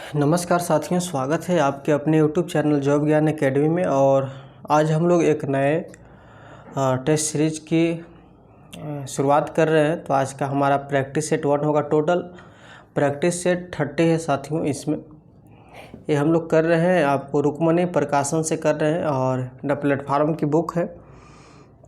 नमस्कार साथियों, स्वागत है आपके अपने यूट्यूब चैनल जॉब ज्ञान एकेडमी में। और आज हम लोग एक नए टेस्ट सीरीज की शुरुआत कर रहे हैं। तो आज का हमारा प्रैक्टिस सेट 1 होगा। टोटल प्रैक्टिस सेट 30 है साथियों। इसमें ये हम लोग कर रहे हैं, आपको रुक्मणी प्रकाशन से कर रहे हैं और द प्लेटफार्म की बुक है।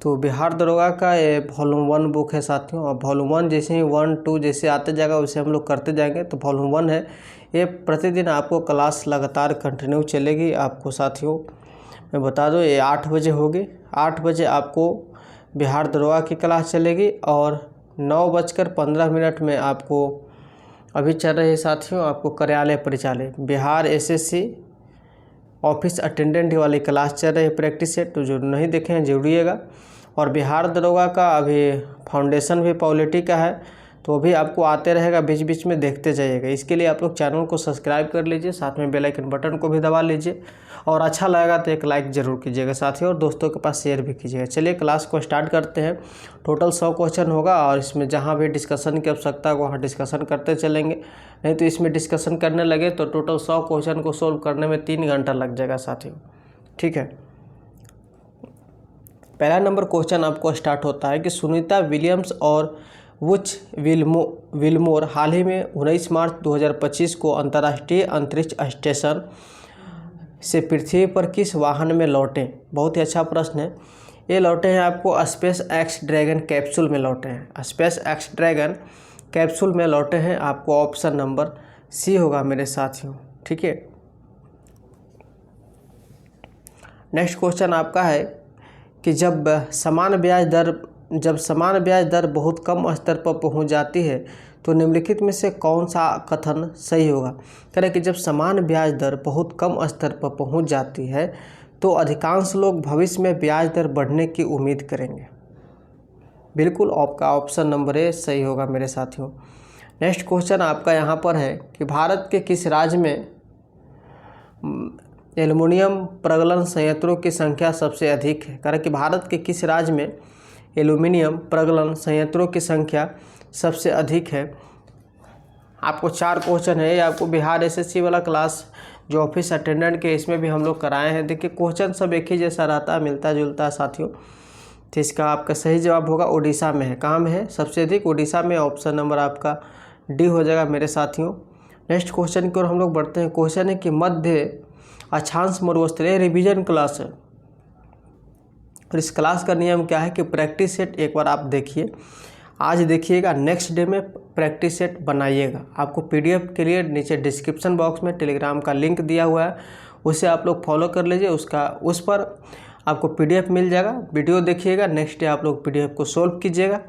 तो बिहार दरोगा का ये वॉल्यूम 1 बुक है साथियों। और वॉल्यूम 1 जैसे ही 1, 2 जैसे आते जाएगा वैसे हम लोग करते जाएंगे। तो वॉल्यूम 1 है, ये प्रतिदिन आपको क्लास लगातार कंटिन्यू चलेगी। आपको साथियों मैं बता दूं, ये 8 बजे होगी। 8 बजे आपको बिहार दरोगा की क्लास चलेगी और 9:15 में आपको अभी चल रही है साथियों, आपको कार्यालय परिचालन बिहार एसएससी ऑफिस अटेंडेंट वाली क्लास चल रही है प्रैक्टिस सेट। तो जो नहीं देखे हैं जुड़िएगा। और बिहार दरोगा का अभी फाउंडेशन भी पॉलिटी का है, तो भी आपको आते रहेगा, बीच बीच में देखते जाइएगा। इसके लिए आप लोग चैनल को सब्सक्राइब कर लीजिए, साथ में बेल आइकन बटन को भी दबा लीजिए और अच्छा लगेगा तो एक लाइक ज़रूर कीजिएगा साथियों, और दोस्तों के पास शेयर भी कीजिएगा। चलिए क्लास को स्टार्ट करते हैं। टोटल 100 क्वेश्चन होगा और इसमें जहाँ भी डिस्कशन की आवश्यकता है वहाँ डिस्कशन करते चलेंगे। नहीं तो इसमें डिस्कशन करने लगे तो टोटल 100 क्वेश्चन को सोल्व करने में 3 घंटा लग जाएगा साथियों। ठीक है, पहला नंबर क्वेश्चन आपको स्टार्ट होता है कि सुनीता विलियम्स और वुच विल्मोर हाल ही में 19 मार्च 2025 को अंतर्राष्ट्रीय अंतरिक्ष स्टेशन से पृथ्वी पर किस वाहन में लौटे? बहुत ही अच्छा प्रश्न है। ये लौटे हैं आपको स्पेस एक्स ड्रैगन कैप्सूल में लौटे हैं। स्पेस एक्स ड्रैगन कैप्सूल में लौटे हैं। आपको ऑप्शन नंबर सी होगा मेरे साथियों। ठीक है, नेक्स्ट क्वेश्चन आपका है कि जब समान ब्याज दर बहुत कम स्तर पर पहुंच जाती है तो निम्नलिखित में से कौन सा कथन सही होगा? कह रहे कि जब समान ब्याज दर बहुत कम स्तर पर पहुंच जाती है तो अधिकांश लोग भविष्य में ब्याज दर बढ़ने की उम्मीद करेंगे। बिल्कुल, आपका ऑप्शन नंबर ए सही होगा मेरे साथियों। नेक्स्ट क्वेश्चन आपका यहाँ पर है कि भारत के किस राज्य में एल्युमिनियम प्रगलन संयंत्रों की संख्या सबसे अधिक है? कारण कि भारत के किस राज्य में एल्युमिनियम प्रगलन संयंत्रों की संख्या सबसे अधिक है? आपको 4 क्वेश्चन है। आपको बिहार एसएससी वाला क्लास जो ऑफिस अटेंडेंट के, इसमें भी हम लोग कराए हैं। देखिए क्वेश्चन सब एक ही जैसा रहता है, मिलता जुलता है साथियों। तो इसका आपका सही जवाब होगा उड़ीसा में है। कहाँ में है? सबसे अधिक उड़ीसा में। ऑप्शन नंबर आपका डी हो जाएगा मेरे साथियों। नेक्स्ट क्वेश्चन की ओर हम लोग बढ़ते हैं। क्वेश्चन है कि मध्य अक्षांश मरुस्थल, रिवीजन क्लास है और इस क्लास का नियम क्या है कि प्रैक्टिस सेट एक बार आप देखिए, आज देखिएगा, नेक्स्ट डे में प्रैक्टिस सेट बनाइएगा। आपको पीडीएफ के लिए नीचे डिस्क्रिप्शन बॉक्स में टेलीग्राम का लिंक दिया हुआ है, उसे आप लोग फॉलो कर लीजिए। उस पर आपको पीडीएफ मिल जाएगा। वीडियो देखिएगा, नेक्स्ट डे आप लोग पीडीएफ को सोल्व कीजिएगा,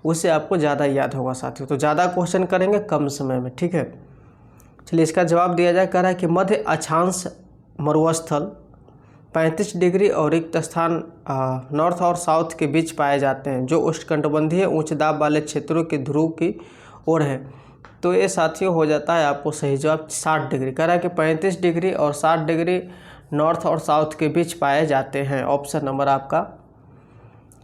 उससे आपको ज़्यादा याद होगा साथियों। तो ज़्यादा क्वेश्चन करेंगे कम समय में। ठीक है, चलिए इसका जवाब दिया जाए। कह रहा है कि मध्य अक्षांश मरुस्थल 35 डिग्री और रिक्त स्थान नॉर्थ और साउथ के बीच पाए जाते हैं, जो उष्णकटिबंधीय उच्च दाब वाले क्षेत्रों के ध्रुव की ओर है। तो ये साथियों हो जाता है आपको सही जवाब 60 डिग्री। कह रहा है कि 35 डिग्री और 60 डिग्री नॉर्थ और साउथ के बीच पाए जाते हैं। ऑप्शन नंबर आपका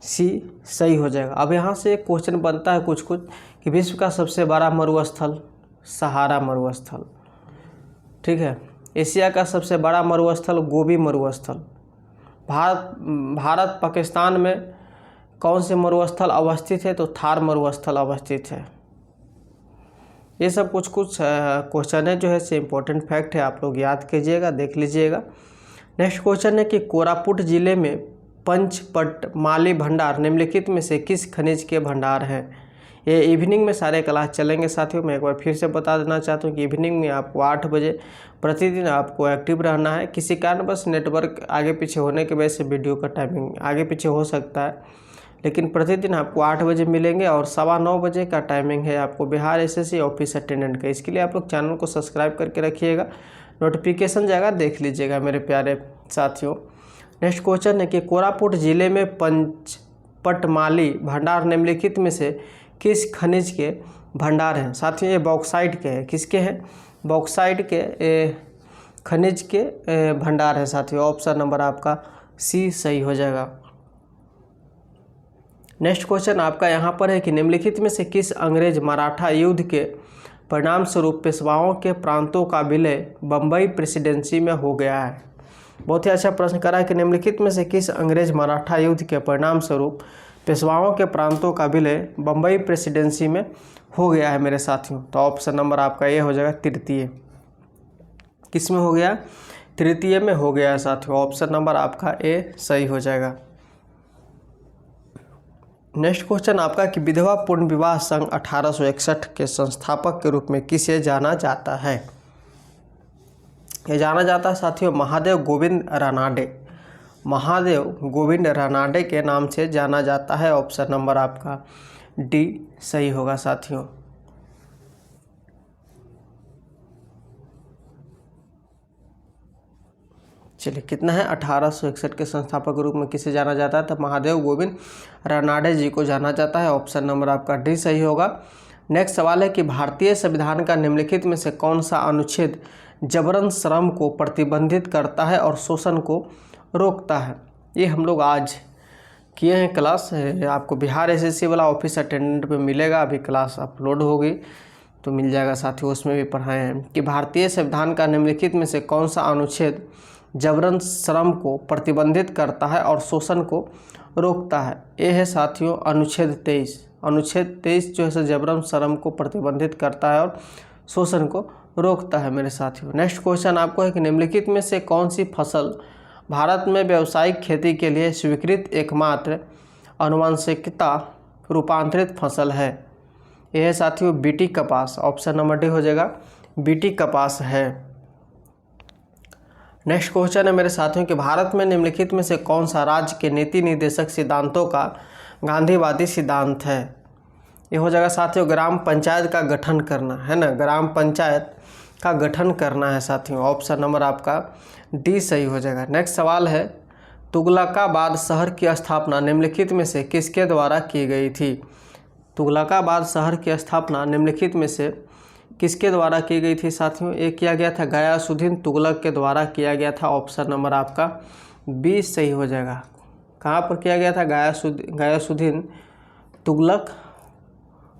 सी सही हो जाएगा। अब यहाँ से एक क्वेश्चन बनता है कुछ कि विश्व का सबसे बड़ा मरुस्थल सहारा मरुस्थल। ठीक है, एशिया का सबसे बड़ा मरुस्थल गोबी मरुस्थल। भारत पाकिस्तान में कौन से मरुस्थल अवस्थित है? तो थार मरुस्थल अवस्थित है। ये सब कुछ क्वेश्चन है जो है से इम्पोर्टेंट फैक्ट है, आप लोग याद कीजिएगा, देख लीजिएगा। नेक्स्ट क्वेश्चन है कि कोरापुट जिले में पंचपटमाली भंडार निम्नलिखित में से किस खनिज के भंडार हैं? ये इवनिंग में सारे क्लास चलेंगे साथियों। मैं एक बार फिर से बता देना चाहता हूँ कि इवनिंग में आपको 8 बजे प्रतिदिन आपको एक्टिव रहना है। किसी कारणवश नेटवर्क आगे पीछे होने की वजह से वीडियो का टाइमिंग आगे पीछे हो सकता है, लेकिन प्रतिदिन आपको 8 बजे मिलेंगे और 9:15 बजे का टाइमिंग है आपको बिहार एसएससी ऑफिस अटेंडेंट का। इसके लिए आप लोग चैनल को सब्सक्राइब करके रखिएगा, नोटिफिकेशन जाएगा, देख लीजिएगा मेरे प्यारे साथियों। नेक्स्ट क्वेश्चन है कि कोरापुट जिले में पंचपटमाली भंडार निम्नलिखित में से किस खनिज के भंडार हैं? साथियों ये बॉक्साइट के हैं। किसके हैं? बॉक्साइट के खनिज के भंडार हैं साथियों। ऑप्शन नंबर आपका सी सही हो जाएगा। नेक्स्ट क्वेश्चन आपका यहाँ पर है कि निम्नलिखित में से किस अंग्रेज मराठा युद्ध के परिणाम स्वरूप पेशवाओं के प्रांतों का विलय बम्बई प्रेसिडेंसी में हो गया है। बहुत ही अच्छा प्रश्न करा है कि निम्नलिखित में से किस अंग्रेज मराठा युद्ध के परिणाम स्वरूप पेशवाओं के प्रांतों का विलय बम्बई प्रेसिडेंसी में हो गया है मेरे साथियों। तो ऑप्शन नंबर आपका ये हो जाएगा तृतीय। किस में हो गया? तृतीय में हो गया है साथियों। ऑप्शन नंबर आपका ए सही हो जाएगा। नेक्स्ट क्वेश्चन आपका कि विधवा पूर्ण विवाह संघ 1861 के संस्थापक के रूप में किसे जाना जाता है? ये जाना जाता है साथियों महादेव गोविंद रानाडे। महादेव गोविंद रानाडे के नाम से जाना जाता है। ऑप्शन नंबर आपका डी सही होगा साथियों। चलिए कितना है? 1861 के संस्थापक के रूप में किसे जाना जाता है? तो महादेव गोविंद रानाडे जी को जाना जाता है। ऑप्शन नंबर आपका डी सही होगा। नेक्स्ट सवाल है कि भारतीय संविधान का निम्नलिखित में से कौन सा अनुच्छेद जबरन श्रम को प्रतिबंधित करता है और शोषण को रोकता है? ये हम लोग आज किए हैं क्लास, आपको बिहार एसएससी वाला ऑफिस अटेंडेंट पे मिलेगा, अभी क्लास अपलोड होगी तो मिल जाएगा साथियों, उसमें भी पढ़ाए हैं कि भारतीय संविधान का निम्नलिखित में से कौन सा अनुच्छेद जबरन श्रम को प्रतिबंधित करता है और शोषण को रोकता है? ये है साथियों अनुच्छेद 23। अनुच्छेद 23 जो है जबरन श्रम को प्रतिबंधित करता है और शोषण को रोकता है मेरे साथियों। नेक्स्ट क्वेश्चन आपको है कि निम्नलिखित में से कौन सी फसल भारत में व्यावसायिक खेती के लिए स्वीकृत एकमात्र आनुवंशिकता रूपांतरित फसल है? यह है साथियों बीटी कपास। ऑप्शन नंबर डी हो जाएगा, बीटी कपास है। नेक्स्ट क्वेश्चन है मेरे साथियों कि भारत में निम्नलिखित में से कौन सा राज्य के नीति निर्देशक सिद्धांतों का गांधीवादी सिद्धांत है? ये हो जाएगा साथियों ग्राम पंचायत का गठन करना, है ना, ग्राम पंचायत का गठन करना है साथियों। ऑप्शन नंबर आपका डी सही हो जाएगा। नेक्स्ट सवाल है तुगलकाबाद शहर की स्थापना निम्नलिखित में से किसके द्वारा की गई थी? तुगलकाबाद शहर की स्थापना निम्नलिखित में से किसके द्वारा की गई थी साथियों? ये किया गया था गयासुद्दीन तुगलक के द्वारा किया गया था। ऑप्शन नंबर आपका बी सही हो जाएगा। कहाँ पर किया गया था? गयासुद्दीन तुगलक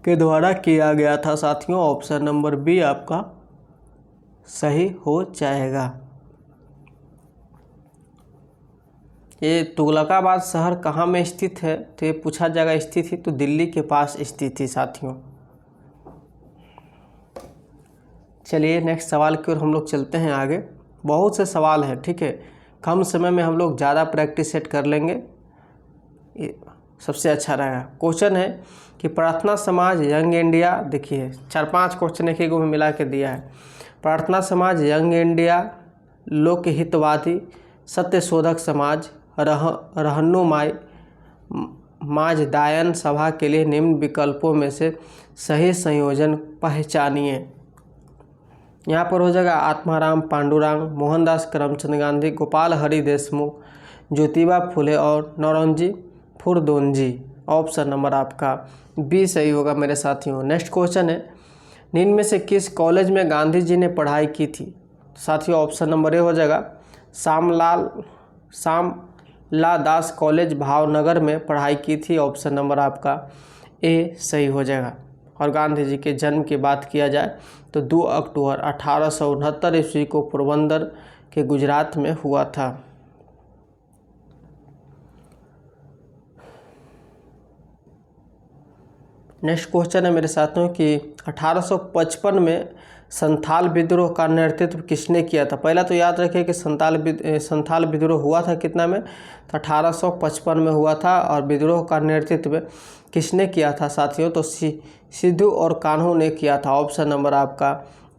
के द्वारा किया गया था साथियों। ऑप्शन नंबर बी आपका सही हो जाएगा। ये तुगलकाबाद शहर कहाँ में स्थित है? तो ये पूछा जाएगा स्थित ही तो दिल्ली के पास स्थित थी साथियों। चलिए नेक्स्ट सवाल की ओर हम लोग चलते हैं आगे। बहुत से सवाल हैं, ठीक है, कम समय में हम लोग ज़्यादा प्रैक्टिस सेट कर लेंगे, ये सबसे अच्छा रहेगा। क्वेश्चन है कि प्रार्थना समाज यंग इंडिया, देखिए 4-5 क्वेश्चन एक को मिला के दिया है। प्रार्थना समाज यंग इंडिया, लोकहितवादी, सत्यशोधक समाज, रहनुमाई माज दायन सभा के लिए निम्न विकल्पों में से सही संयोजन पहचानिए। यहाँ पर हो जाएगा आत्माराम पांडुरंग, मोहनदास करमचंद गांधी, गोपाल हरि देशमुख, ज्योतिबा फुले और नौरोजी फुरदोंजी। ऑप्शन नंबर आपका बी सही होगा मेरे साथियों। नेक्स्ट क्वेश्चन है निम्न में से किस कॉलेज में गांधी जी ने पढ़ाई की थी? साथियों ऑप्शन नंबर ए हो जाएगा श्यामला दास कॉलेज भावनगर में पढ़ाई की थी। ऑप्शन नंबर आपका ए सही हो जाएगा। और गांधी जी के जन्म की बात किया जाए तो 2 अक्टूबर 1869 ईस्वी को पोरबंदर के गुजरात में हुआ था। नेक्स्ट क्वेश्चन है मेरे साथियों कि 1855 में संथाल विद्रोह का नेतृत्व किसने किया था? पहला तो याद रखिए कि संथाल विद्रोह हुआ था कितना में? तो 1855 में हुआ था। और विद्रोह का नेतृत्व किसने किया था साथियों? तो सिद्धू और कान्हू ने किया था। ऑप्शन नंबर आपका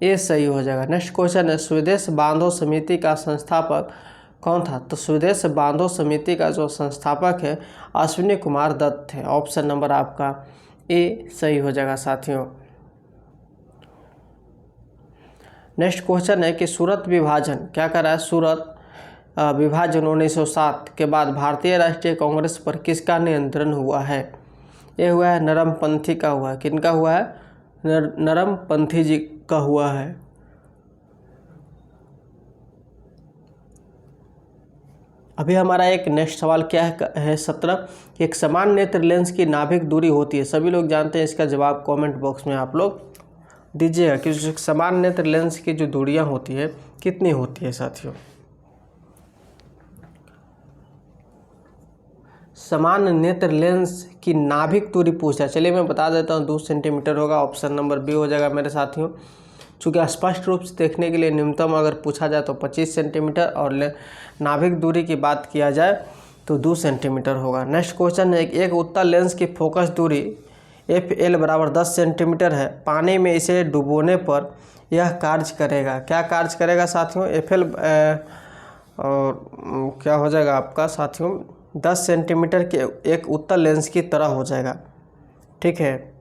ए सही हो जाएगा। नेक्स्ट क्वेश्चन है स्वदेश बांधो समिति का संस्थापक कौन था? तो स्वदेश बांधो समिति का जो संस्थापक है अश्विनी कुमार दत्त थे। ऑप्शन नंबर आपका ए सही हो जाएगा साथियों। नेक्स्ट क्वेश्चन है कि सूरत विभाजन क्या कर रहा है? सूरत विभाजन 1907 के बाद भारतीय राष्ट्रीय कांग्रेस पर किसका नियंत्रण हुआ है? ये हुआ है नरमपंथी का हुआ है। किनका हुआ है? नरमपंथी जी का हुआ है। अभी हमारा एक नेक्स्ट सवाल क्या है 17 कि एक समान नेत्र लेंस की नाभिक दूरी होती है। सभी लोग जानते हैं, इसका जवाब कमेंट बॉक्स में आप लोग दीजिएगा कि जो समान नेत्र लेंस की जो दूरियां होती है कितनी होती है साथियों। समान नेत्र लेंस की नाभिक दूरी पूछा, चलिए मैं बता देता हूँ 2 सेंटीमीटर होगा, ऑप्शन नंबर बी हो जाएगा मेरे साथियों। चूँकि स्पष्ट रूप से देखने के लिए न्यूनतम अगर पूछा जाए तो 25 सेंटीमीटर और नाभिक दूरी की बात किया जाए तो 2 सेंटीमीटर होगा। नेक्स्ट क्वेश्चन है, एक उत्तल लेंस की फोकस दूरी FL बराबर 10 सेंटीमीटर है, पानी में इसे डुबोने पर यह कार्य करेगा, क्या कार्य करेगा साथियों। FL और क्या हो जाएगा आपका साथियों 10 सेंटीमीटर के एक उत्तल लेंस की तरह हो जाएगा, ठीक है।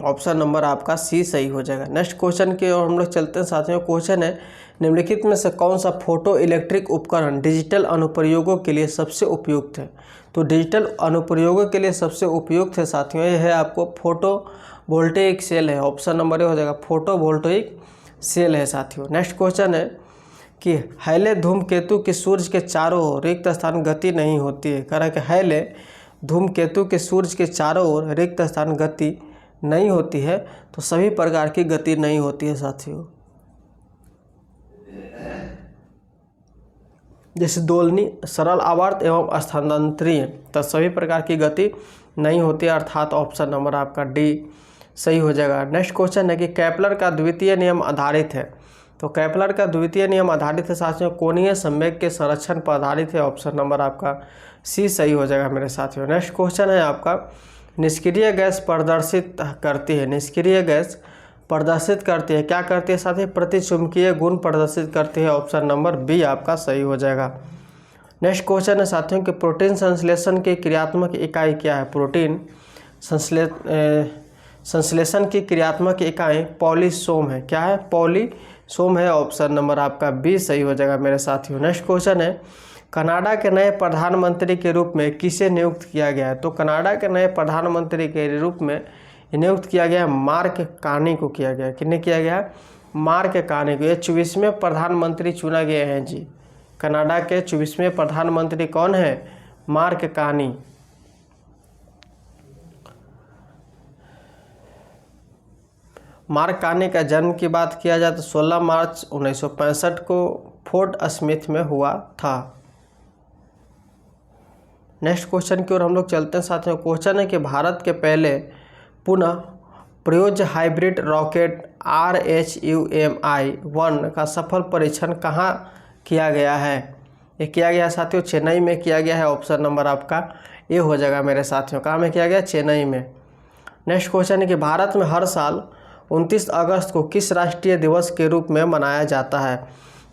ऑप्शन नंबर आपका सी सही हो जाएगा। नेक्स्ट क्वेश्चन की ओर हम लोग चलते हैं साथियों। क्वेश्चन है, निम्नलिखित में से कौन सा फोटो इलेक्ट्रिक उपकरण डिजिटल अनुप्रयोगों के लिए सबसे उपयुक्त है। तो डिजिटल अनुप्रयोगों के लिए सबसे उपयुक्त है साथियों ये है आपको फोटो वोल्टेइक सेल है, ऑप्शन नंबर ए हो जाएगा, फोटो वोल्टेइक सेल है साथियों। नेक्स्ट क्वेश्चन है कि हैले धूमकेतु के सूर्य के चारों ओर रिक्त स्थान गति नहीं होती है, कह रहा है कि हैले धूमकेतु के सूर्य के चारों ओर रिक्त स्थान गति नहीं होती है, तो सभी प्रकार की गति नहीं होती है साथियों। जैसे दोलनी, सरल आवर्त एवं स्थानांतरीय, तो सभी प्रकार की गति नहीं होती है, अर्थात ऑप्शन नंबर आपका डी सही हो जाएगा। नेक्स्ट क्वेश्चन है कि केपलर का द्वितीय नियम आधारित है, तो केपलर का द्वितीय नियम आधारित है साथियों कोणीय संवेग के संरक्षण पर आधारित है, ऑप्शन नंबर आपका सी सही हो जाएगा मेरे साथियों। नेक्स्ट क्वेश्चन है आपका, निष्क्रिय गैस प्रदर्शित करती है, निष्क्रिय गैस प्रदर्शित करती है, क्या करती है साथी, प्रतिचुंबकीय गुण प्रदर्शित करती है, ऑप्शन नंबर बी आपका सही हो जाएगा। नेक्स्ट क्वेश्चन है साथियों कि प्रोटीन संश्लेषण की क्रियात्मक इकाई क्या है। प्रोटीन संश्लेषण की क्रियात्मक इकाई पॉलीसोम है, क्या है, पॉलीसोम है, ऑप्शन नंबर आपका बी सही हो जाएगा मेरे साथियों। नेक्स्ट क्वेश्चन है, कनाडा के नए प्रधानमंत्री के रूप में किसे नियुक्त किया गया है। तो कनाडा के नए प्रधानमंत्री के रूप में नियुक्त किया गया है मार्क कार्नी को किया गया, किन्हें किया गया, मार्क कार्नी को। ये 24वें प्रधानमंत्री चुना गए हैं जी, कनाडा के 24वें प्रधानमंत्री कौन है, मार्क कार्नी। मार्क कार्नी का जन्म की बात किया जाए तो 16 मार्च 1965 को फोर्ट स्मिथ में हुआ था। नेक्स्ट क्वेश्चन की ओर हम लोग चलते हैं साथियों। क्वेश्चन है कि भारत के पहले पुनः प्रयोज्य हाइब्रिड रॉकेट RHUMI-1 का सफल परीक्षण कहाँ किया गया है। ये किया गया साथियों चेन्नई में किया गया है, ऑप्शन नंबर आपका ए हो जाएगा मेरे साथियों। कहाँ में किया गया, चेन्नई में। नेक्स्ट क्वेश्चन है कि भारत में हर साल 29 अगस्त को किस राष्ट्रीय दिवस के रूप में मनाया जाता है।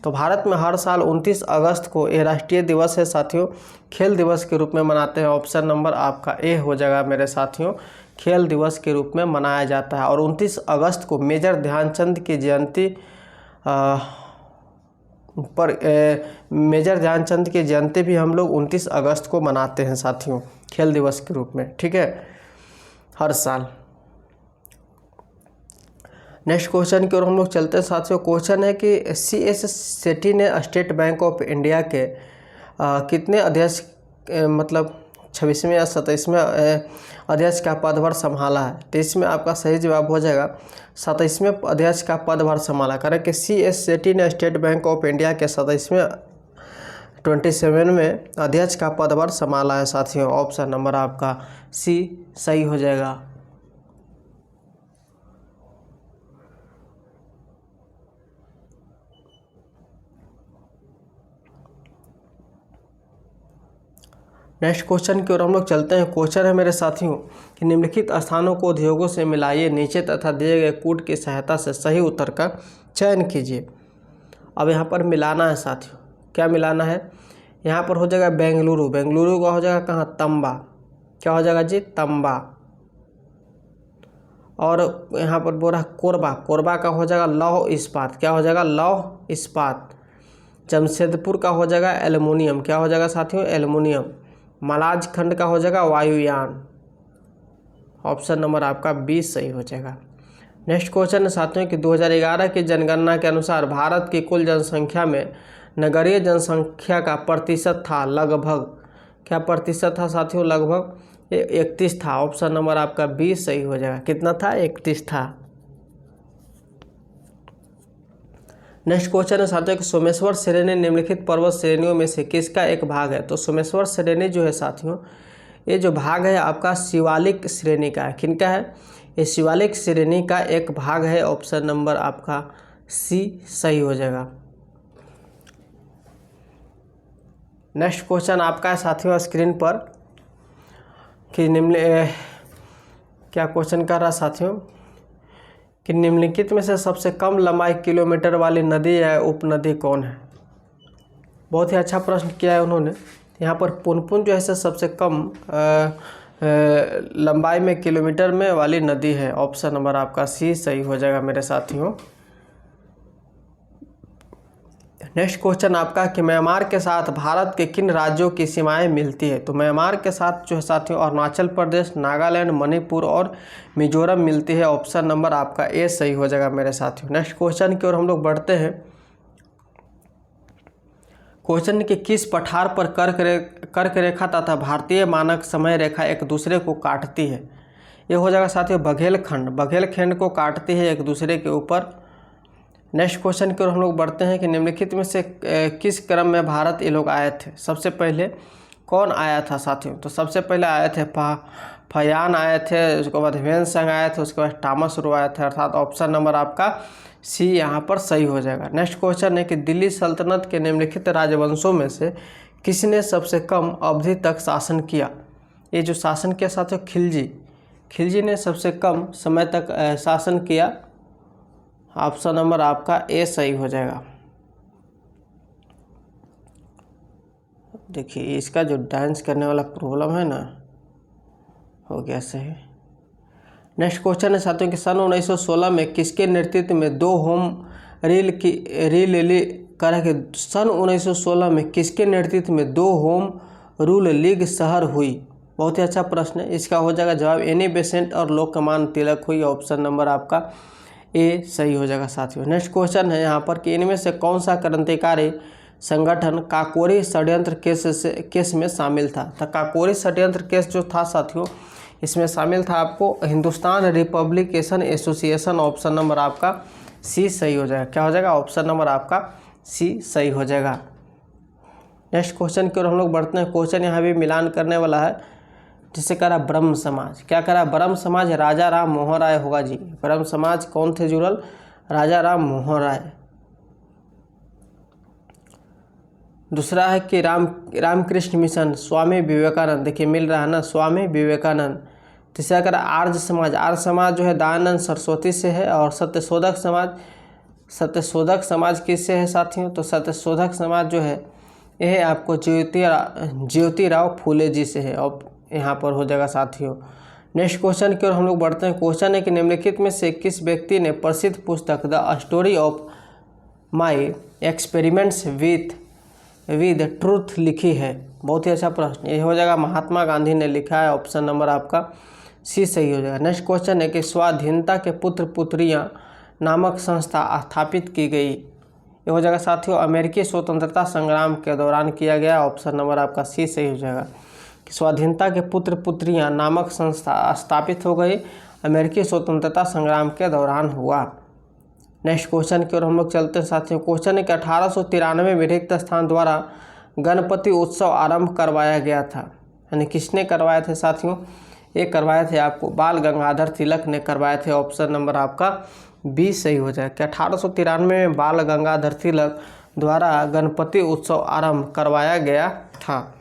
तो भारत में हर साल 29 अगस्त को ये राष्ट्रीय दिवस है साथियों, खेल दिवस के रूप में मनाते हैं, ऑप्शन नंबर आपका ए हो जाएगा मेरे साथियों, खेल दिवस के रूप में मनाया जाता है। और 29 अगस्त को मेजर ध्यानचंद की जयंती मेजर ध्यानचंद की जयंती भी हम लोग 29 अगस्त को मनाते हैं साथियों, खेल दिवस के रूप में, ठीक है, हर साल। नेक्स्ट क्वेश्चन की ओर हम लोग चलते हैं साथियों। क्वेश्चन है कि CS सेठी ने स्टेट बैंक ऑफ इंडिया के कितने अध्यक्ष मतलब 26वें या 27वें अध्यक्ष का पदभार संभाला है। तो इसमें आपका सही जवाब हो जाएगा 27वें अध्यक्ष का पदभार संभाला। कारण कि CS सेठी ने स्टेट बैंक ऑफ इंडिया के 27वें अध्यक्ष का पदभार संभाला है साथियों, ऑप्शन नंबर आपका सी सही हो जाएगा। नेक्स्ट क्वेश्चन की ओर हम लोग चलते हैं। क्वेश्चन है मेरे साथियों कि निम्नलिखित स्थानों को उद्योगों से मिलाइए, नीचे तथा दिए गए कूट की सहायता से सही उत्तर का चयन कीजिए। अब यहाँ पर मिलाना है साथियों, क्या मिलाना है, यहाँ पर हो जाएगा बेंगलुरु, बेंगलुरु का हो जाएगा कहाँ, तंबा, क्या हो जाएगा जी, तंबा। और यहाँ पर बोल रहा है कोरबा, कोरबा का हो जाएगा लौह इस्पात, क्या हो जाएगा, लौह इस्पात। जमशेदपुर का हो जाएगा एल्युमिनियम, क्या हो जाएगा साथियों, एल्युमिनियम। मलाज खंड का हो जाएगा वायुयान, ऑप्शन नंबर आपका 20 सही हो जाएगा। नेक्स्ट क्वेश्चन है साथियों कि 2011 की जनगणना के अनुसार भारत की कुल जनसंख्या में नगरीय जनसंख्या का प्रतिशत था लगभग, क्या प्रतिशत था साथियों, लगभग ये 31 था। ऑप्शन नंबर आपका बी सही हो जाएगा। कितना था? 31 था। नेक्स्ट क्वेश्चन है साथियों कि सोमेश्वर श्रेणी निम्नलिखित पर्वत श्रेणियों में से किसका एक भाग है? तो सोमेश्वर श्रेणी जो है साथियों, ये जो भाग है आपका शिवालिक श्रेणी का है। किनका है? ये शिवालिक श्रेणी का एक भाग है। ऑप्शन नंबर आपका सी सही हो जाएगा। नेक्स्ट क्वेश्चन आपका है साथियों स्क्रीन पर कि क्या क्वेश्चन कर रहा साथियों कि निम्नलिखित में से सबसे कम लंबाई किलोमीटर वाली नदी या उपनदी कौन है? बहुत ही अच्छा प्रश्न किया है उन्होंने। यहाँ पर पुनपुन जो है सबसे कम लंबाई में किलोमीटर में वाली नदी है। ऑप्शन नंबर आपका सी सही हो जाएगा मेरे साथियों। नेक्स्ट क्वेश्चन आपका कि म्यांमार के साथ भारत के किन राज्यों की सीमाएं मिलती है? तो म्यांमार के साथ जो है साथियों अरुणाचल प्रदेश, नागालैंड, मणिपुर और मिजोरम मिलती है। ऑप्शन नंबर आपका ए सही हो जाएगा मेरे साथियों। नेक्स्ट क्वेश्चन की ओर हम लोग बढ़ते हैं। क्वेश्चन कि किस पठार पर कर्क रेखा तथा भारतीय मानक समय रेखा एक दूसरे को काटती है? ये हो जाएगा साथियों बघेलखंड को काटती है एक दूसरे के ऊपर। नेक्स्ट क्वेश्चन की ओर हम लोग बढ़ते हैं कि निम्नलिखित में से किस क्रम में भारत ये लोग आए थे? सबसे पहले कौन आया था साथियों? तो सबसे पहले आए थे फयान आए थे, उसके बाद ह्वेनसांग आए थे, उसके बाद थॉमस रो आए थे। अर्थात ऑप्शन नंबर आपका सी यहाँ पर सही हो जाएगा। नेक्स्ट क्वेश्चन है कि दिल्ली सल्तनत के निम्नलिखित राजवंशों में से किसने सबसे कम अवधि तक शासन किया? ये जो शासन किया साथियों खिलजी ने सबसे कम समय तक शासन किया। ऑप्शन नंबर आपका ए सही हो जाएगा। देखिए इसका जो डांस करने वाला प्रॉब्लम है ना, हो गया सही। नेक्स्ट क्वेश्चन है साथियों कि सन 1916 में किसके नेतृत्व में दो होम सन 1916 में किसके नेतृत्व में दो होम रूल लीग शहर हुई? बहुत ही अच्छा प्रश्न है। इसका हो जाएगा जवाब एनी बेसेंट और लोकमान्य तिलक हुई। ऑप्शन नंबर आपका ए सही हो जाएगा साथियों। नेक्स्ट क्वेश्चन है यहाँ पर कि इनमें से कौन सा क्रांतिकारी संगठन काकोरी षड्यंत्र केस में शामिल था? तो काकोरी षड्यंत्र केस जो था साथियों, इसमें शामिल था आपको Hindustan republication association. Option number आपका सी सही हो जाएगा। क्या हो जाएगा? ऑप्शन नंबर आपका सी सही हो जाएगा। नेक्स्ट क्वेश्चन की ओर हम लोग बढ़ते हैं। क्वेश्चन यहाँ भी मिलान करने वाला है, जिससे करा ब्रह्म समाज। क्या करा? ब्रह्म समाज राजा राम मोहन राय होगा जी। ब्रह्म समाज कौन थे जुड़ल? राजा राम मोहन राय। दूसरा है कि रामकृष्ण मिशन स्वामी विवेकानंद। देखिए मिल रहा है ना, स्वामी विवेकानंद। तीसरा करा आर्य समाज जो है दयानंद सरस्वती से है। और सत्यशोधक समाज किससे है साथियों? तो सत्यशोधक समाज जो है यह आपको ज्योतिराव फूले जी से है। और यहाँ पर हो जाएगा साथियों। नेक्स्ट क्वेश्चन की ओर हम लोग बढ़ते हैं। क्वेश्चन है कि निम्नलिखित में से किस व्यक्ति ने प्रसिद्ध पुस्तक the story of my experiments with truth लिखी है? बहुत ही अच्छा प्रश्न। ये हो जाएगा महात्मा गांधी ने लिखा है। ऑप्शन नंबर आपका सी सही हो जाएगा। नेक्स्ट क्वेश्चन है कि स्वाधीनता के पुत्र पुत्रियाँ नामक संस्था स्थापित की गई? ये हो जाएगा साथियों अमेरिकी स्वतंत्रता संग्राम के दौरान किया गया। ऑप्शन नंबर आपका सी सही हो जाएगा कि स्वाधीनता के पुत्र पुत्रियाँ नामक संस्था स्थापित हो गई, अमेरिकी स्वतंत्रता संग्राम के दौरान हुआ। नेक्स्ट क्वेश्चन की ओर हम लोग चलते हैं साथियों। क्वेश्चन है कि 1893 में रिक्त स्थान द्वारा गणपति उत्सव आरंभ करवाया गया था। यानी किसने करवाए थे साथियों? ये करवाए थे आपको बाल गंगाधर तिलक ने करवाए थे। ऑप्शन नंबर आपका बी सही हो जाएगा कि 1893 में बाल गंगाधर तिलक द्वारा गणपति उत्सव आरंभ करवाया गया था।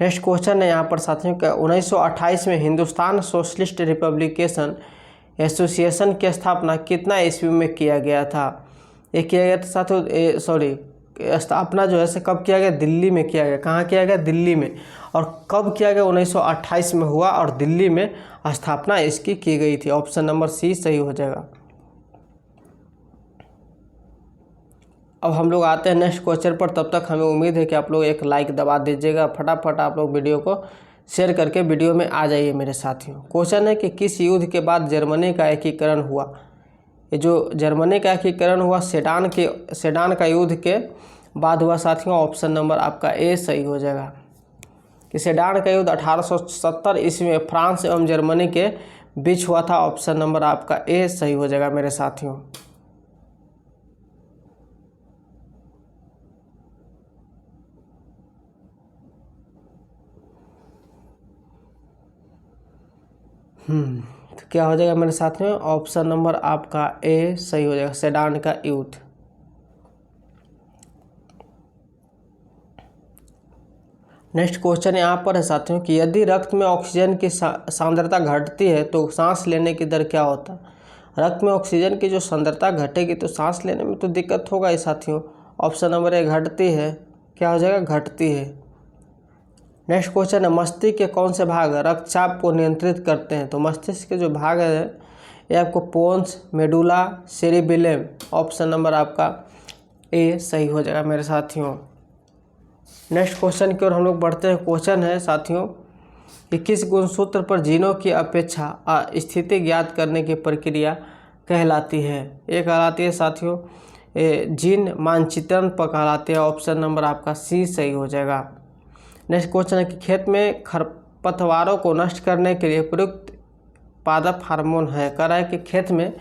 नेक्स्ट क्वेश्चन है यहाँ पर साथियों का 1928 में हिंदुस्तान सोशलिस्ट रिपब्लिकेशन एसोसिएशन की स्थापना कितना ईस्वी में किया गया था? ये किया गया था साथियों स्थापना जो है कब किया गया? दिल्ली में किया गया। कहाँ किया गया? दिल्ली में। और कब किया गया? 1928 में हुआ और दिल्ली में स्थापना इसकी की गई थी। ऑप्शन नंबर सी सही हो जाएगा। अब हम लोग आते हैं नेक्स्ट क्वेश्चन पर। तब तक हमें उम्मीद है कि आप लोग एक लाइक दबा दीजिएगा। फटाफट आप लोग वीडियो को शेयर करके वीडियो में आ जाइए मेरे साथियों। क्वेश्चन है कि किस युद्ध के बाद जर्मनी का एकीकरण हुआ? ये जो जर्मनी का एकीकरण हुआ सेडान का युद्ध के बाद हुआ साथियों। ऑप्शन नंबर आपका ए सही हो जाएगा। कि सेडान का युद्ध 1870 ईस्वी में फ्रांस एवं जर्मनी के बीच हुआ था। ऑप्शन नंबर आपका ए सही हो जाएगा मेरे साथियों। तो क्या हो जाएगा मेरे साथियों, ऑप्शन नंबर आपका ए सही हो जाएगा, सेडान का युद्ध। नेक्स्ट क्वेश्चन यहाँ पर है साथियों कि यदि रक्त में ऑक्सीजन की सांद्रता घटती है तो सांस लेने की दर क्या होता है। रक्त में ऑक्सीजन की जो सांद्रता घटेगी तो सांस लेने में तो दिक्कत होगा ही साथियों। ऑप्शन नंबर ए घटती है, क्या हो जाएगा, घटती है। नेक्स्ट क्वेश्चन है मस्तिष्क के कौन से भाग रक्तचाप को नियंत्रित करते हैं। तो मस्तिष्क के जो भाग है ये आपको pons, medulla, cerebellum. Option number आपका ए सही हो जाएगा मेरे साथियों। नेक्स्ट क्वेश्चन की ओर हम लोग बढ़ते हैं। क्वेश्चन है साथियों कि किस गुणसूत्र पर जीनों की अपेक्षा स्थिति ज्ञात करने की प्रक्रिया कहलाती है। ये कहलाती है साथियों जीन मानचित्रण पर कहलाती है। ऑप्शन नंबर आपका सी सही हो जाएगा। नेक्स्ट क्वेश्चन है कि खेत में खरपतवारों को नष्ट करने के लिए प्रयुक्त पादप हार्मोन है। कह रहा है कि खेत में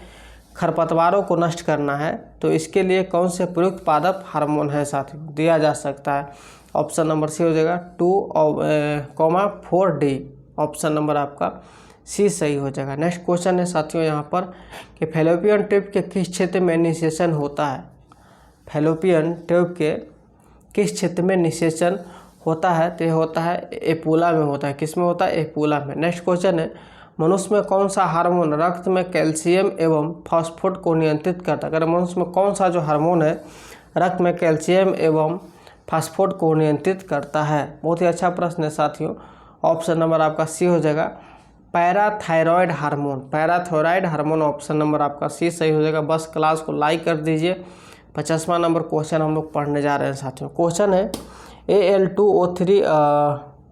खरपतवारों को नष्ट करना है तो इसके लिए कौन से प्रयुक्त पादप हार्मोन है साथियों, दिया जा सकता है। ऑप्शन नंबर सी हो जाएगा 2,4D। ऑप्शन नंबर आपका सी सही हो जाएगा। नेक्स्ट क्वेश्चन है साथियों यहाँ पर कि फैलोपियन ट्यूब के किस क्षेत्र में निषेचन होता है। फैलोपियन ट्यूब के किस क्षेत्र में निषेचन होता है, तो ये होता है एपुला में होता है। किस में होता है, एपुला में। नेक्स्ट क्वेश्चन है मनुष्य में कौन सा हार्मोन रक्त में कैल्शियम एवं फास्फोरेट को नियंत्रित करता है। अगर मनुष्य में कौन सा जो हार्मोन है रक्त में कैल्शियम एवं फास्फोरेट को नियंत्रित करता है। बहुत ही अच्छा प्रश्न है साथियों। ऑप्शन नंबर आपका सी हो जाएगा parathyroid hormone. Parathyroid hormone option number आपका सी सही हो जाएगा। बस क्लास को लाइक कर दीजिए। 50वां नंबर क्वेश्चन हम लोग पढ़ने जा रहे हैं साथियों। क्वेश्चन है Al2O3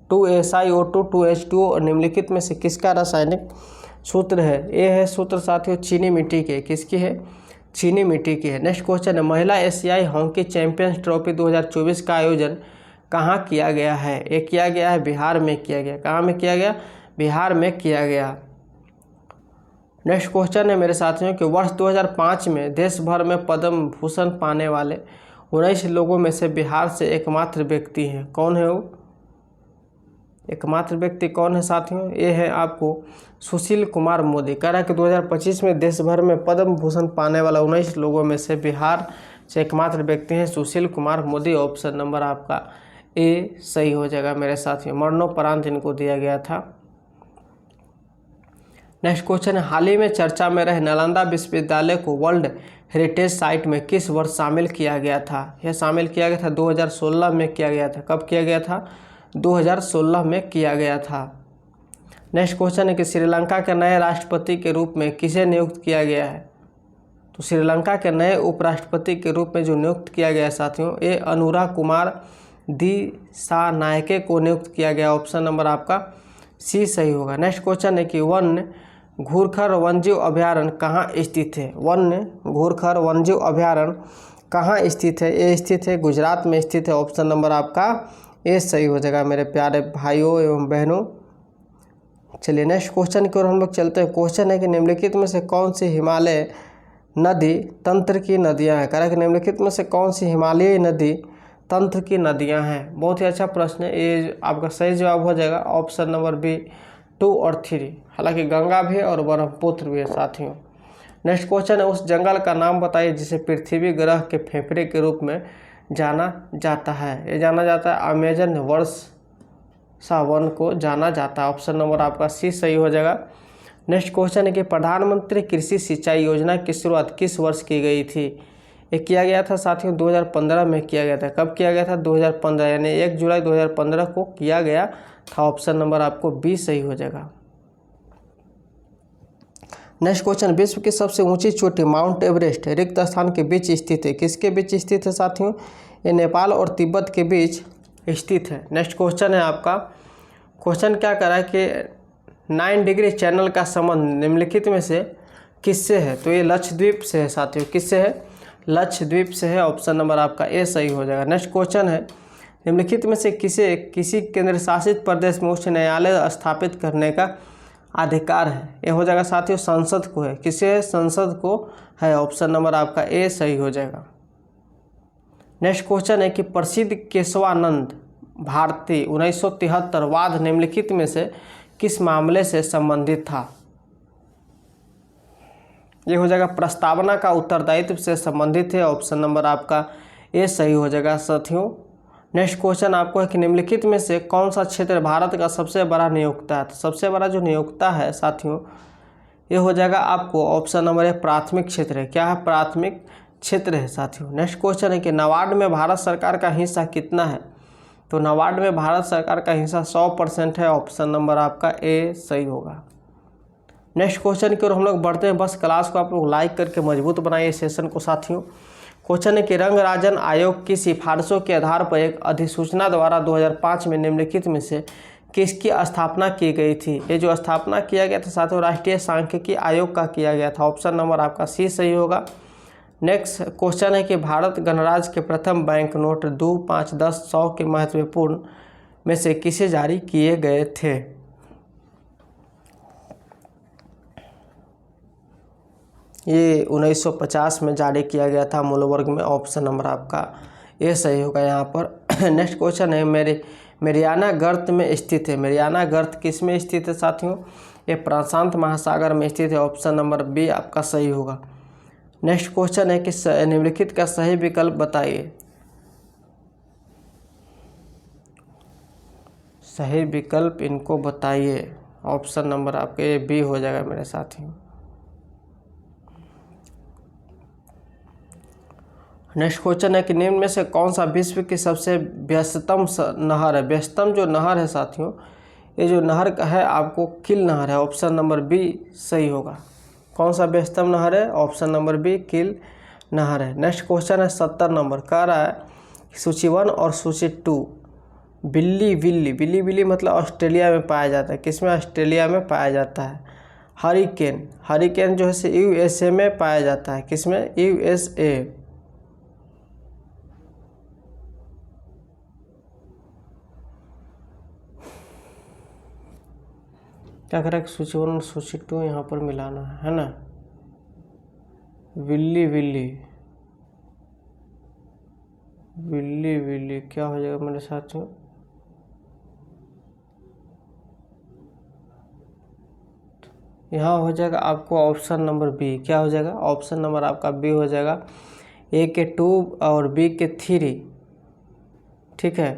2SiO2 2H2O निम्नलिखित में से किसका रासायनिक सूत्र है। ये है सूत्र साथियों चीनी मिट्टी के, किसकी है, चीनी मिट्टी की है। नेक्स्ट क्वेश्चन है महिला एशियाई हॉकी चैंपियंस ट्रॉफी 2024 का आयोजन कहाँ किया गया है। ये किया गया है बिहार में किया गया। कहाँ में किया गया, बिहार में किया गया। नेक्स्ट क्वेश्चन है मेरे साथियों कि वर्ष 2005 में देश भर में पद्म भूषण पाने वाले 19 लोगों में से बिहार से एकमात्र व्यक्ति हैं। कौन है वो, एकमात्र व्यक्ति कौन है साथियों, ये है आपको सुशील कुमार मोदी। कह रहा है कि 2025 में देश भर में पद्म भूषण पाने वाला 19 लोगों में से बिहार से एकमात्र व्यक्ति हैं सुशील कुमार मोदी। ऑप्शन नंबर आपका ए सही हो जाएगा मेरे साथियों। मरणोपरांत इनको दिया गया था। नेक्स्ट क्वेश्चन है हाल ही में चर्चा में रहे नालंदा विश्वविद्यालय को वर्ल्ड हेरिटेज साइट में किस वर्ष शामिल किया गया था। यह शामिल किया गया था 2016 में किया गया था। कब किया गया था, 2016 में किया गया था। नेक्स्ट क्वेश्चन है कि श्रीलंका के नए राष्ट्रपति के रूप में किसे नियुक्त किया गया है। तो श्रीलंका के नए उपराष्ट्रपति के रूप में जो नियुक्त किया गया है साथियों ये अनुरा कुमार दिसानायके को नियुक्त किया गया। ऑप्शन नंबर आपका सी सही होगा। नेक्स्ट क्वेश्चन है कि वन्य घूरखर वन्यजीव अभयारण्य कहाँ स्थित है। वन्य घूरखर वन्यजीव अभयारण्य कहाँ स्थित है, ये स्थित है गुजरात में स्थित है। ऑप्शन नंबर आपका ए सही हो जाएगा मेरे प्यारे भाइयों एवं बहनों। चलिए नेक्स्ट क्वेश्चन की ओर हम लोग चलते हैं। क्वेश्चन है कि निम्नलिखित में से कौन सी हिमालय नदी तंत्र की नदियां हैं। कह रहा है कि निम्नलिखित में से कौन सी हिमालयी नदी तंत्र की नदियां हैं। बहुत ही अच्छा प्रश्न है, ये आपका सही जवाब हो जाएगा ऑप्शन नंबर बी 2 और 3। हालांकि गंगा भी है और ब्रह्मपुत्र भी है साथियों। नेक्स्ट क्वेश्चन है उस जंगल का नाम बताइए जिसे पृथ्वी ग्रह के फेफड़े के रूप में जाना जाता है। ये जाना जाता है अमेजन वर्षा वन को जाना जाता है। ऑप्शन नंबर आपका सी सही हो जाएगा। नेक्स्ट क्वेश्चन है कि प्रधानमंत्री कृषि सिंचाई योजना की शुरुआत किस वर्ष की गई थी। ये किया गया था साथियों 2015 में किया गया था। कब किया गया था, 2015 यानी 1 जुलाई 2015 को किया गया था। ऑप्शन नंबर आपको बी सही हो जाएगा। नेक्स्ट क्वेश्चन विश्व की सबसे ऊंची चोटी माउंट एवरेस्ट रिक्त स्थान के बीच स्थित है। किसके बीच स्थित है साथियों, ये नेपाल और तिब्बत के बीच स्थित है। नेक्स्ट क्वेश्चन है आपका, क्वेश्चन क्या कर रहा है कि 9 डिग्री चैनल का संबंध निम्नलिखित में से किससे है। तो ये लक्षद्वीप से है साथियों। किससे है, लक्षद्वीप से है। ऑप्शन नंबर आपका ए सही हो जाएगा। नेक्स्ट क्वेश्चन है निम्नलिखित में से किसी केंद्र शासित प्रदेश में उच्च न्यायालय स्थापित करने का अधिकार है? ये हो जाएगा साथियों संसद को है। किसे? संसद को है। ऑप्शन नंबर आपका ए सही हो जाएगा। नेक्स्ट क्वेश्चन है कि प्रसिद्ध केशवानंद भारती 1973 वाद निम्नलिखित में से किस मामले से संबंधित था? ये हो जाएगा प्रस्तावना का उत्तरदायित्व से संबंधित है। ऑप्शन नंबर आपका ए सही हो जाएगा साथियों। नेक्स्ट क्वेश्चन आपको है कि निम्नलिखित में से कौन सा क्षेत्र भारत का सबसे बड़ा नियोक्ता है? तो सबसे बड़ा जो नियोक्ता है साथियों ये हो जाएगा आपको ऑप्शन नंबर ए प्राथमिक क्षेत्र है। क्या है? प्राथमिक क्षेत्र है साथियों। नेक्स्ट क्वेश्चन है कि नाबार्ड में भारत सरकार का हिस्सा कितना है? तो नाबार्ड में भारत सरकार का हिस्सा 100% है। ऑप्शन नंबर आपका ए सही होगा। नेक्स्ट क्वेश्चन की ओर हम लोग बढ़ते हैं। बस क्लास को आप लोग लाइक करके मजबूत बनाइए सेशन को साथियों। क्वेश्चन है कि रंगराजन आयोग की सिफारिशों के आधार पर एक अधिसूचना द्वारा 2005 में निम्नलिखित में से किसकी स्थापना की गई थी? ये जो स्थापना किया गया था साथियों राष्ट्रीय सांख्यिकी आयोग का किया गया था। ऑप्शन नंबर आपका सी सही होगा। नेक्स्ट क्वेश्चन है कि भारत गणराज्य के प्रथम बैंक नोट 2, 5, 10, 100 के महत्वपूर्ण में से किसे जारी किए गए थे? ये 1950 में जारी किया गया था मूलवर्ग में। ऑप्शन नंबर आपका ए सही होगा यहाँ पर। नेक्स्ट क्वेश्चन है मेरियाना गर्त में स्थित है। मेरियाना गर्त किस में स्थित है साथियों? ये प्रशांत महासागर में स्थित है। ऑप्शन नंबर बी आपका सही होगा। नेक्स्ट क्वेश्चन है कि निम्नलिखित का सही विकल्प बताइए। सही विकल्प इनको बताइए। ऑप्शन नंबर आपके बी हो जाएगा मेरे साथियों। नेक्स्ट क्वेश्चन है कि निम्न में से कौन सा विश्व की सबसे व्यस्ततम नहर है? व्यस्ततम जो नहर है साथियों ये जो नहर का है आपको किल नहर है। ऑप्शन नंबर बी सही होगा। कौन सा व्यस्ततम नहर है? ऑप्शन नंबर बी किल नहर है। नेक्स्ट क्वेश्चन है 70 नंबर कह रहा है सूची 1 और सूची 2 बिल्ली मतलब ऑस्ट्रेलिया में पाया जाता है। किसमें? ऑस्ट्रेलिया में पाया जाता है। हरिकेन जो है यूएसए में पाया जाता है। किसमें? यूएसए। क्या करें सूची 1 और सूची 2 यहाँ पर मिलाना है ना। बिल्ली क्या हो जाएगा मेरे साथियों? यहाँ हो जाएगा आपको ऑप्शन नंबर बी। क्या हो जाएगा? ऑप्शन नंबर आपका बी हो जाएगा। ए के 2 और बी के 3। ठीक है।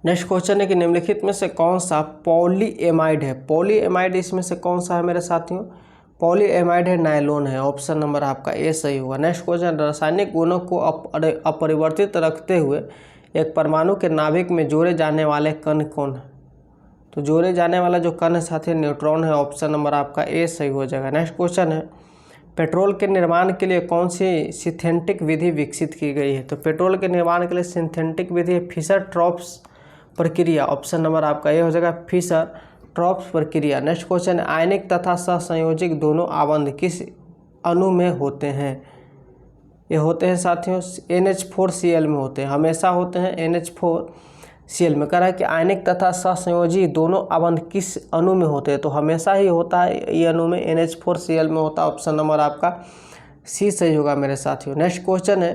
नेक्स्ट क्वेश्चन है कि निम्नलिखित में से कौन सा पॉलीएमाइड है? पॉलीएमाइड इसमें से कौन सा है मेरे साथियों? पॉलीएमाइड है नायलॉन है। ऑप्शन नंबर आपका ए सही होगा। नेक्स्ट क्वेश्चन रासायनिक गुणों को अपरिवर्तित रखते हुए एक परमाणु के नाभिक में जोड़े जाने वाले कण कौन है? तो जोड़े जाने वाला जो कण है साथी न्यूट्रॉन है। ऑप्शन नंबर आपका ए सही हो जाएगा। नेक्स्ट क्वेश्चन है पेट्रोल के निर्माण के लिए कौन सी सिंथेटिक विधि विकसित की गई है? तो पेट्रोल के निर्माण के लिए सिंथेटिक विधि है फिशर ट्रॉप्स प्रक्रिया। ऑप्शन नंबर आपका ये हो जाएगा फिशर ट्रॉप्स प्रक्रिया। नेक्स्ट क्वेश्चन है आयनिक तथा सहसंयोजक दोनों आबंध किस अणु में होते हैं? ये होते हैं साथियों NH4Cl में होते हैं। हमेशा होते हैं NH4Cl में। कह रहा है कि आयनिक तथा सहसंयोजी दोनों आबंध किस अणु में होते हैं? तो हमेशा ही होता है ये अणु में NH4Cl में होता है। ऑप्शन नंबर आपका सी सही होगा मेरे साथियों। नेक्स्ट क्वेश्चन है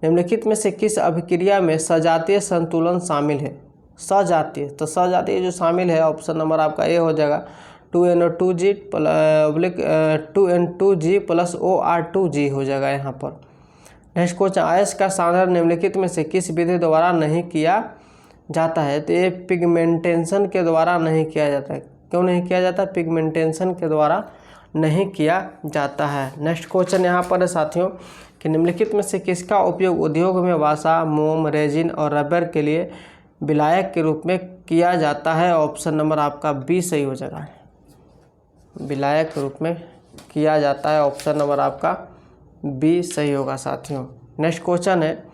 निम्नलिखित में से किस अभिक्रिया में सजातीय संतुलन शामिल है? सजातीय तो सजातीय जो शामिल है ऑप्शन नंबर आपका ए हो जाएगा 2NO2G प्लस OR2G हो जाएगा यहाँ पर। नेक्स्ट क्वेश्चन आयस का साधन निम्नलिखित में से किस विधि द्वारा नहीं किया जाता है? तो ये पिगमेंटेशन के द्वारा नहीं किया जाता है। क्यों नहीं किया जाता? पिगमेंटेशन के द्वारा नहीं किया जाता है। नेक्स्ट क्वेश्चन यहाँ पर है साथियों कि निम्नलिखित में से किसका उपयोग उद्योग में वसा, मोम, रेजिन और रबर के लिए विलायक के रूप में किया जाता है? ऑप्शन नंबर आपका बी सही हो जाएगा। विलायक के रूप में किया जाता है। ऑप्शन नंबर आपका बी सही होगा साथियों। नेक्स्ट क्वेश्चन है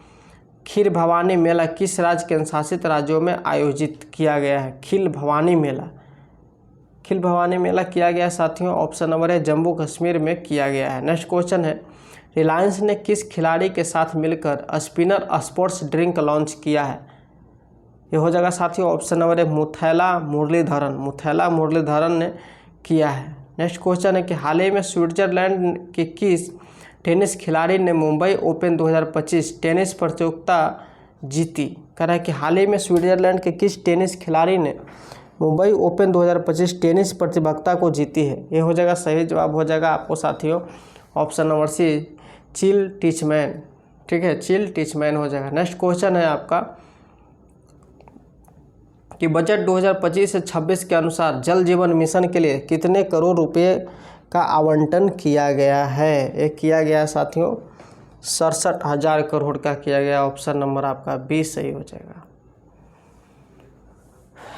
खीर भवानी मेला किस राज्य के शासित राज्यों में आयोजित किया गया है? खीर भवानी मेला किया गया है साथियों। ऑप्शन नंबर है जम्मू कश्मीर में किया गया है। नेक्स्ट क्वेश्चन है रिलायंस ने किस खिलाड़ी के साथ मिलकर स्पिनर स्पोर्ट्स ड्रिंक लॉन्च किया है? ये हो जाएगा साथियों option number A Muttiah Muralitharan. Muttiah Muralitharan ने किया है। नेक्स्ट क्वेश्चन है कि हाल ही में स्विट्जरलैंड के किस टेनिस खिलाड़ी ने मुंबई ओपन 2025 टेनिस प्रतियोगिता जीती? कह रहा है कि हाल ही में स्विट्जरलैंड के किस टेनिस खिलाड़ी ने मुंबई ओपन 2025 टेनिस प्रतियोगिता को जीती है? ये हो जाएगा सही जवाब हो जाएगा आपको साथियों ऑप्शन नंबर सी चिल टिचमैन। ठीक है, चिल टिचमैन हो जाएगा। नेक्स्ट क्वेश्चन है आपका कि बजट 2025 से 26 के अनुसार जल जीवन मिशन के लिए कितने करोड़ रुपए का आवंटन किया गया है? ये किया गया साथियों 67,000 करोड़ का किया गया। ऑप्शन नंबर आपका 20 सही हो जाएगा।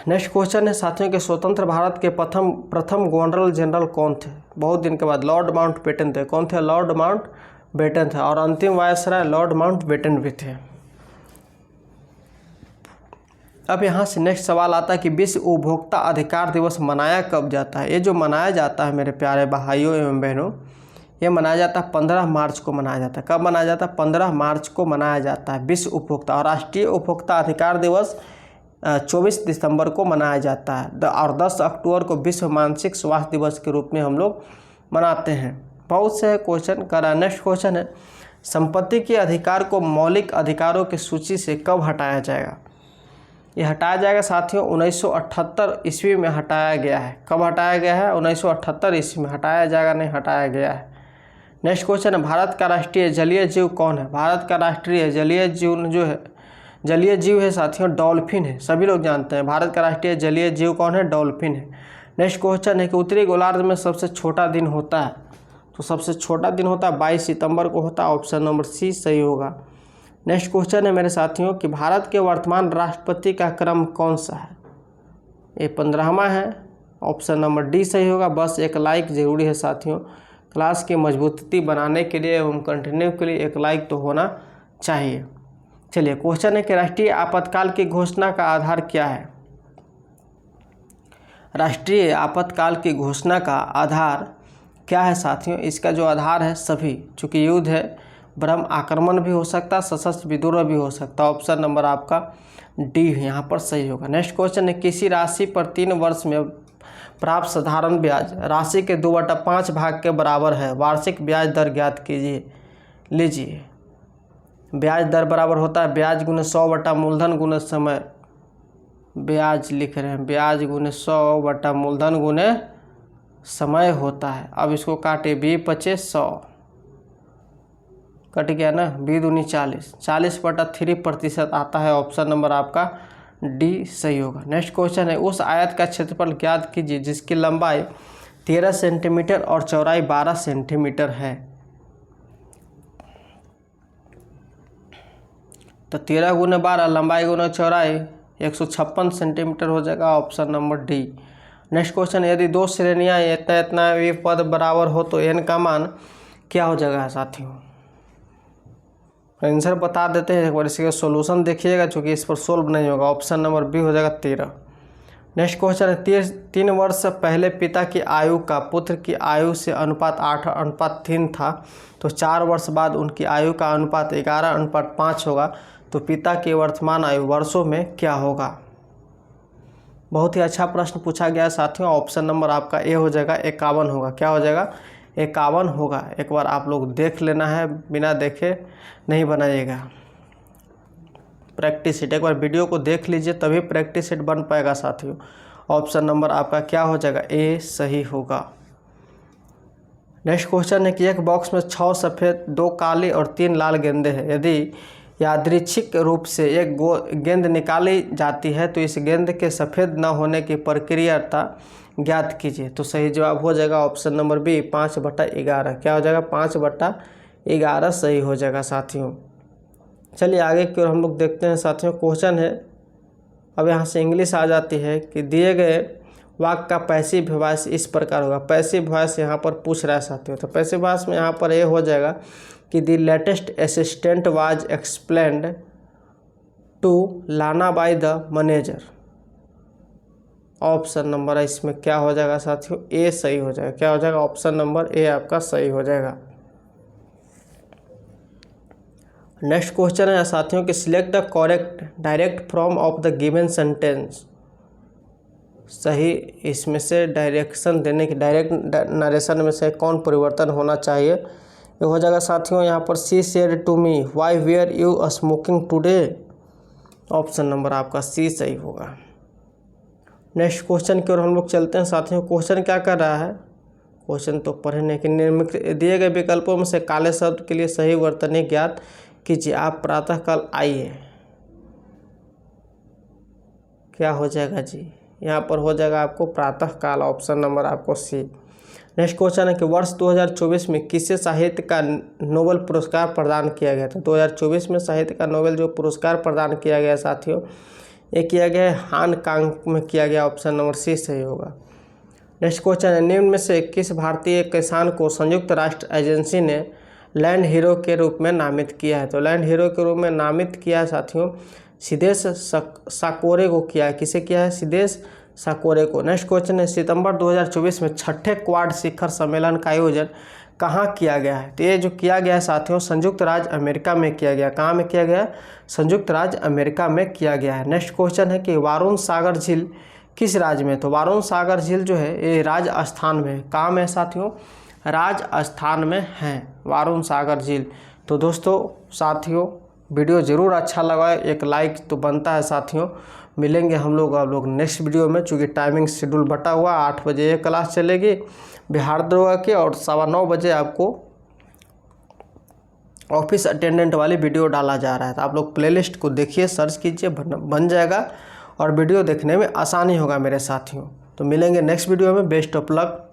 नेक्स्ट क्वेश्चन है साथियों के स्वतंत्र भारत के प्रथम गवर्नर जनरल कौन थे? बहुत दिन के बाद लॉर्ड माउंटबेटन थे। कौन थे? लॉर्ड माउंटबेटन थे। और अंतिम वायसराय लॉर्ड माउंटबेटन भी थे। अब यहाँ से नेक्स्ट सवाल आता है कि विश्व उपभोक्ता अधिकार दिवस मनाया कब जाता है? ये जो मनाया जाता है मेरे प्यारे भाइयों एवं बहनों, ये मनाया जाता है 15 मार्च को मनाया जाता है। कब मनाया जाता है? 15 मार्च को मनाया जाता है विश्व उपभोक्ता। और राष्ट्रीय उपभोक्ता अधिकार दिवस 24 दिसंबर को मनाया जाता है। और 10 अक्टूबर को विश्व मानसिक स्वास्थ्य दिवस के रूप में हम लोग मनाते हैं। बहुत से क्वेश्चन करा। नेक्स्ट क्वेश्चन है संपत्ति के अधिकार को मौलिक अधिकारों की सूची से कब हटाया जाएगा? ये हटाया जाएगा साथियों 1978 ईस्वी में हटाया गया है। कब हटाया गया है? 1978 ईस्वी में। हटाया जाएगा नहीं, हटाया गया है। नेक्स्ट क्वेश्चन है भारत का राष्ट्रीय जलीय जीव कौन है? भारत का राष्ट्रीय जलीय जीव जो है जलीय जीव है साथियों डॉल्फिन है। सभी लोग जानते हैं भारत का राष्ट्रीय जलीय जीव कौन है? डॉल्फिन है। नेक्स्ट क्वेश्चन है कि उत्तरी गोलार्ध में सबसे छोटा दिन होता है? तो सबसे छोटा दिन होता है 22 सितंबर को होता है। ऑप्शन नंबर सी सही होगा। नेक्स्ट क्वेश्चन है मेरे साथियों कि भारत के वर्तमान राष्ट्रपति का क्रम कौन सा है? ये 15वां है। ऑप्शन नंबर डी सही होगा। बस एक लाइक ज़रूरी है साथियों। क्लास की मजबूती बनाने के लिए एवं कंटिन्यू के लिए एक लाइक तो होना चाहिए। चलिए क्वेश्चन है कि राष्ट्रीय आपातकाल की घोषणा का आधार क्या है? राष्ट्रीय आपातकाल की घोषणा का आधार क्या है साथियों? इसका जो आधार है सभी, चूँकि युद्ध है, ब्रह्म आक्रमण भी हो सकता है, सशस्त्र विद्रोह भी हो सकता है। ऑप्शन नंबर आपका डी यहाँ पर सही होगा। नेक्स्ट क्वेश्चन है किसी राशि पर 3 वर्ष में प्राप्त साधारण ब्याज राशि के 2/5 भाग के बराबर है। वार्षिक ब्याज दर ज्ञात कीजिए। लीजिए ब्याज दर बराबर होता है ब्याज गुने 100 बटा मूलधन गुने समय। ब्याज लिख रहे हैं ब्याज गुने 100 बटा मूलधन गुने समय होता है। अब इसको काटे 20 25 100 कट गया ना, 20 दूनी 40, 40/3% आता है। ऑप्शन नंबर आपका डी सही होगा। नेक्स्ट क्वेश्चन है उस आयत का क्षेत्रफल ज्ञात कीजिए जिसकी लंबाई 13 सेंटीमीटर और चौड़ाई 12 सेंटीमीटर है। तो 13 गुने 12 लंबाई गुने चौड़ाई 156 सेंटीमीटर हो जाएगा। Option number D. Next question यदि 2 श्रेणियाँ इतना इतना वे पद बराबर हो तो n का मान क्या हो जाएगा साथियों? आंसर बता देते हैं एक बार, इसका सॉल्यूशन देखिएगा चूँकि इस पर सोल्व नहीं होगा। ऑप्शन नंबर बी हो जाएगा 13। नेक्स्ट क्वेश्चन है 3 वर्ष पहले पिता की आयु का पुत्र की आयु से अनुपात 8:3 था, तो 4 वर्ष बाद उनकी आयु का अनुपात 11:5 होगा, तो पिता की वर्तमान आयु वर्षों में क्या होगा? बहुत ही अच्छा प्रश्न पूछा गया साथियों। ऑप्शन नंबर आपका ए हो जाएगा 51 होगा। क्या हो जाएगा? 51 होगा। एक बार आप लोग देख लेना है, बिना देखे नहीं बनाइएगा। प्रैक्टिस शीट एक बार वीडियो को देख लीजिए तभी प्रैक्टिस शीट बन पाएगा साथियों। ऑप्शन नंबर आपका क्या हो जाएगा? ए सही होगा। नेक्स्ट क्वेश्चन है कि एक बॉक्स में 6 सफ़ेद 2 काली और 3 लाल गेंदें हैं। यदि यादृच्छिक रूप से एक गेंद निकाली जाती है तो इस गेंद के सफ़ेद न होने की प्रक्रिया ज्ञात कीजिए। तो सही जवाब हो जाएगा ऑप्शन नंबर बी 5/11। क्या हो जाएगा? 5/11 सही हो जाएगा साथियों। चलिए आगे की ओर हम लोग देखते हैं साथियों। क्वेश्चन है अब यहाँ से इंग्लिश आ जाती है कि दिए गए वाक्य का पैसिव वॉइस इस प्रकार होगा। पैसिव वॉइस यहाँ पर पूछ रहा है साथियों, तो पैसिव वॉइस में यहाँ पर ये हो जाएगा कि the latest assistant was explained to Lana by the manager. Option number इसमें क्या हो जाएगा साथियों? ए सही हो जाएगा। क्या हो जाएगा? ऑप्शन नंबर ए आपका सही हो जाएगा। नेक्स्ट क्वेश्चन है साथियों कि select the correct direct from of the given sentence. सही इसमें से डायरेक्शन देने की डायरेक्ट नरेशन में से कौन परिवर्तन होना चाहिए। ये हो जाएगा साथियों यहाँ पर she said to me why were you smoking today. Option number आपका सी सही होगा। नेक्स्ट क्वेश्चन की ओर हम लोग चलते हैं साथियों। क्वेश्चन क्या कर रहा है, क्वेश्चन तो पढ़े नहीं कि निम्नलिखित दिए गए विकल्पों में से काले शब्द के लिए सही वर्तनी ज्ञात कीजिए। आप प्रातःकाल आइए, क्या हो जाएगा जी, यहाँ पर हो जाएगा आपको प्रातःकाल। ऑप्शन नंबर आपको सी। नेक्स्ट क्वेश्चन है कि वर्ष 2024 में किसे साहित्य का नोबेल पुरस्कार प्रदान किया गया था। 2024 में साहित्य का नोबेल जो पुरस्कार प्रदान किया गया साथियों, ये किया गया है हान कांग में किया गया। ऑप्शन नंबर सी सही होगा। नेक्स्ट क्वेश्चन है निम्न में से किस भारतीय किसान को संयुक्त राष्ट्र एजेंसी ने लैंड हीरो के रूप में नामित किया है। तो लैंड हीरो के रूप में नामित किया है साथियों सिद्धेश साकोरे को किया है। किसे किया है, सिद्धेश साकोरे को। नेक्स्ट क्वेश्चन है सितंबर 2024 में छठे क्वाड शिखर सम्मेलन का आयोजन कहाँ किया गया है। तो ये जो किया गया है साथियों संयुक्त राज्य अमेरिका में किया गया। कहाँ में किया गया, संयुक्त राज्य अमेरिका में किया गया है। नेक्स्ट क्वेश्चन है कि वारुण सागर झील किस राज्य में। तो वारुण सागर झील जो है ये राजस्थान में है। कहाँ में साथियों, राजस्थान में है वारुण सागर झील। तो दोस्तों साथियों वीडियो ज़रूर अच्छा लगा, एक लाइक तो बनता है साथियों। मिलेंगे हम लोग नेक्स्ट वीडियो में, चूँकि टाइमिंग शेड्यूल बटा हुआ 8 बजे ये क्लास चलेगी बिहार दरोगा की और 9:15 बजे आपको ऑफिस अटेंडेंट वाली वीडियो डाला जा रहा है। तो आप लोग प्लेलिस्ट को देखिए, सर्च कीजिए, बन जाएगा और वीडियो देखने में आसानी होगा मेरे साथियों। तो मिलेंगे नेक्स्ट वीडियो में। Best of luck.